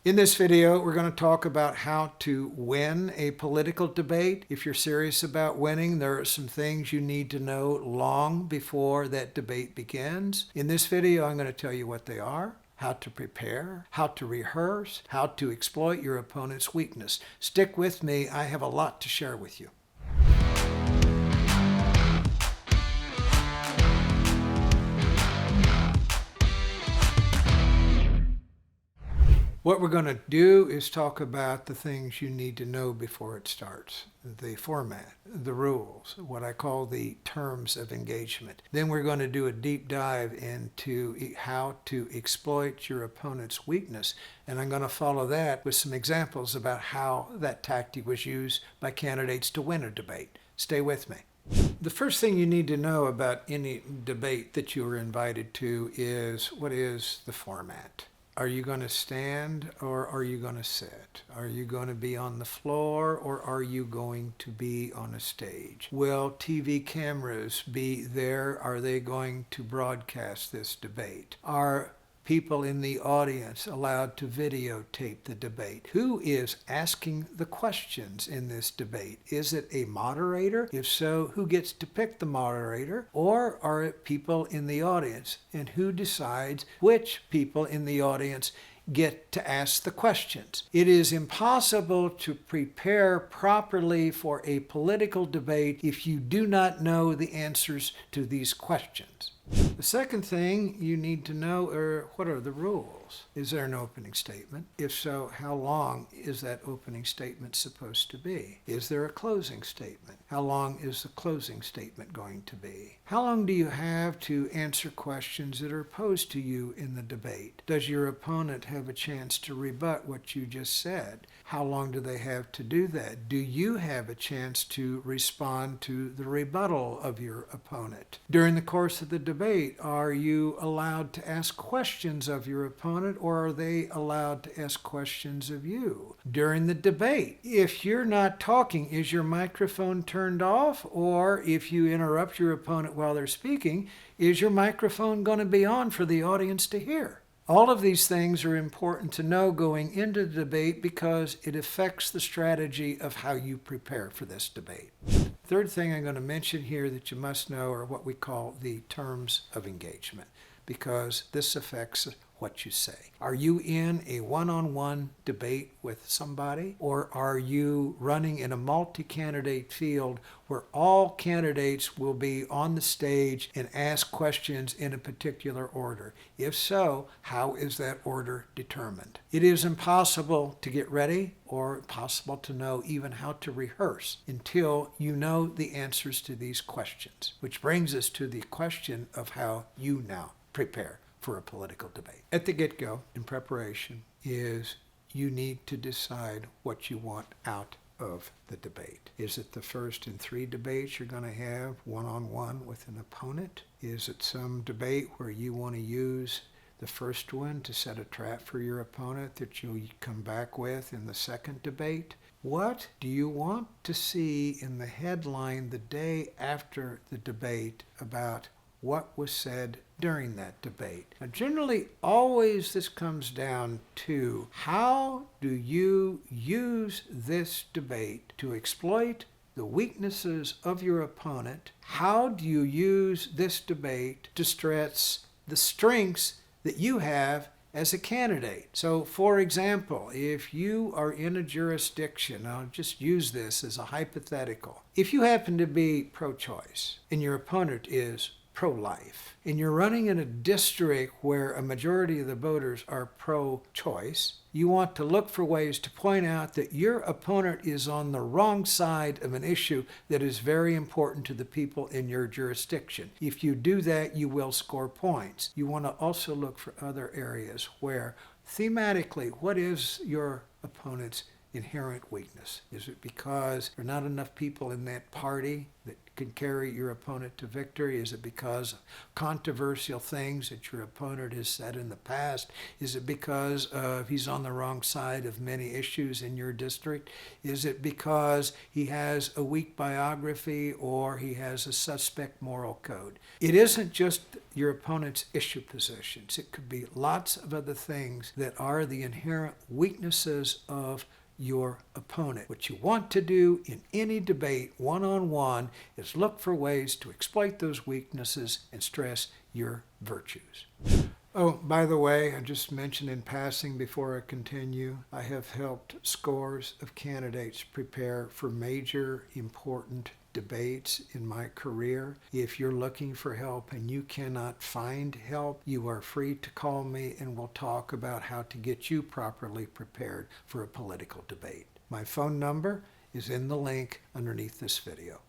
In this video, we're going to talk about how to win a political debate. If you're serious about winning, there are some things you need to know long before that debate begins. In this video, I'm going to tell you what they are, how to prepare, how to rehearse, how to exploit your opponent's weakness. Stick with me. I have a lot to share with you. What we're going to do is talk about the things you need to know before it starts. The format, the rules, what I call the terms of engagement. Then we're going to do a deep dive into how to exploit your opponent's weakness. And I'm going to follow that with some examples about how that tactic was used by candidates to win a debate. Stay with me. The first thing you need to know about any debate that you are invited to is what is the format. Are you going to stand or are you going to sit? Are you going to be on the floor or are you going to be on a stage? Will TV cameras be there? Are they going to broadcast this debate? Are people in the audience allowed to videotape the debate? Who is asking the questions in this debate? Is it a moderator? If so, who gets to pick the moderator? Or are it people in the audience? And who decides which people in the audience get to ask the questions? It is impossible to prepare properly for a political debate if you do not know the answers to these questions. The second thing you need to know are what are the rules? Is there an opening statement? If so, how long is that opening statement supposed to be? Is there a closing statement? How long is the closing statement going to be? How long do you have to answer questions that are posed to you in the debate? Does your opponent have a chance to rebut what you just said? How long do they have to do that? Do you have a chance to respond to the rebuttal of your opponent? During the course of the debate, are you allowed to ask questions of your opponent or are they allowed to ask questions of you? During the debate, if you're not talking, is your microphone turned off? Or if you interrupt your opponent while they're speaking, is your microphone going to be on for the audience to hear? All of these things are important to know going into the debate because it affects the strategy of how you prepare for this debate. Third thing I'm going to mention here that you must know are what we call the terms of engagement, because this affects what you say. Are you in a one-on-one debate with somebody, or are you running in a multi-candidate field where all candidates will be on the stage and ask questions in a particular order? If so, how is that order determined? It is impossible to get ready or impossible to know even how to rehearse until you know the answers to these questions, which brings us to the question of how you now prepare for a political debate. At the get-go, in preparation, is you need to decide what you want out of the debate. Is it the first in 3 debates you're going to have one-on-one with an opponent? Is it some debate where you want to use the first one to set a trap for your opponent that you'll come back with in the second debate? What do you want to see in the headline the day after the debate about what was said during that debate? Now, generally, always this comes down to how do you use this debate to exploit the weaknesses of your opponent? How do you use this debate to stress the strengths that you have as a candidate? So, for example, if you are in a jurisdiction, I'll just use this as a hypothetical. If you happen to be pro-choice and your opponent is pro-life, and you're running in a district where a majority of the voters are pro-choice, you want to look for ways to point out that your opponent is on the wrong side of an issue that is very important to the people in your jurisdiction. If you do that, you will score points. You want to also look for other areas where, thematically, what is your opponent's inherent weakness? Is it because there are not enough people in that party that can carry your opponent to victory? Is it because of controversial things that your opponent has said in the past? Is it because he's on the wrong side of many issues in your district? Is it because he has a weak biography or he has a suspect moral code? It isn't just your opponent's issue positions. It could be lots of other things that are the inherent weaknesses of your opponent. What you want to do in any debate one-on-one is look for ways to exploit those weaknesses and stress your virtues. Oh, by the way, I just mentioned in passing before I continue, I have helped scores of candidates prepare for major important debates in my career. If you're looking for help and you cannot find help, you are free to call me and we'll talk about how to get you properly prepared for a political debate. My phone number is in the link underneath this video.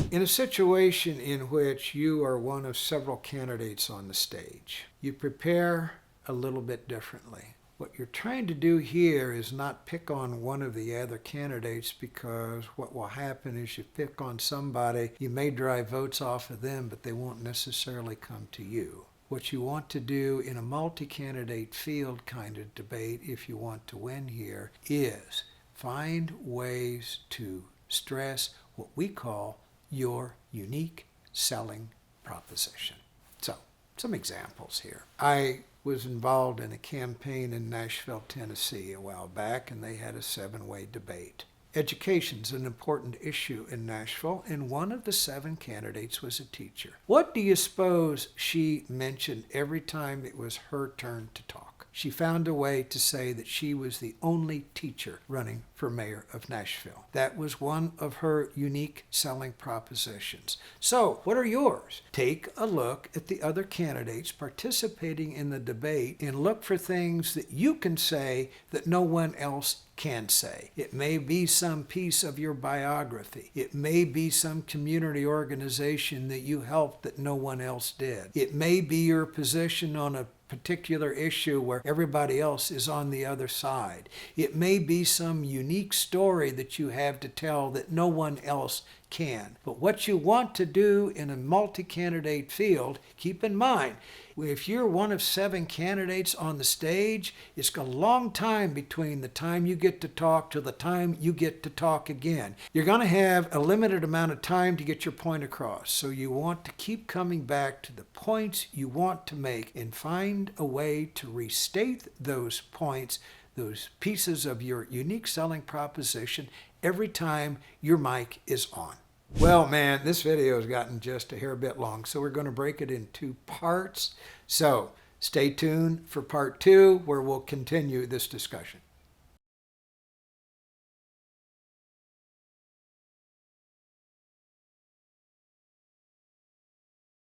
In a situation in which you are one of several candidates on the stage, you prepare a little bit differently. What you're trying to do here is not pick on one of the other candidates, because what will happen is you pick on somebody, you may drive votes off of them, but they won't necessarily come to you. What you want to do in a multi-candidate field kind of debate, if you want to win here, is find ways to stress what we call your unique selling proposition. So, some examples here. I was involved in a campaign in Nashville, Tennessee a while back, and they had a 7-way debate. Education's an important issue in Nashville, and one of the 7 candidates was a teacher. What do you suppose she mentioned every time it was her turn to talk? She found a way to say that she was the only teacher running for mayor of Nashville. That was one of her unique selling propositions. So, what are yours? Take a look at the other candidates participating in the debate and look for things that you can say that no one else can say. It may be some piece of your biography. It may be some community organization that you helped that no one else did. It may be your position on a particular issue where everybody else is on the other side. It may be some unique story that you have to tell that no one else can. But what you want to do in a multi-candidate field, keep in mind, if you're one of 7 candidates on the stage, it's a long time between the time you get to talk to the time you get to talk again. You're going to have a limited amount of time to get your point across. So you want to keep coming back to the points you want to make and find a way to restate those points, those pieces of your unique selling proposition every time your mic is on. Well, man, this video has gotten just a hair bit long, so we're going to break it in 2 parts. So stay tuned for part 2, where we'll continue this discussion.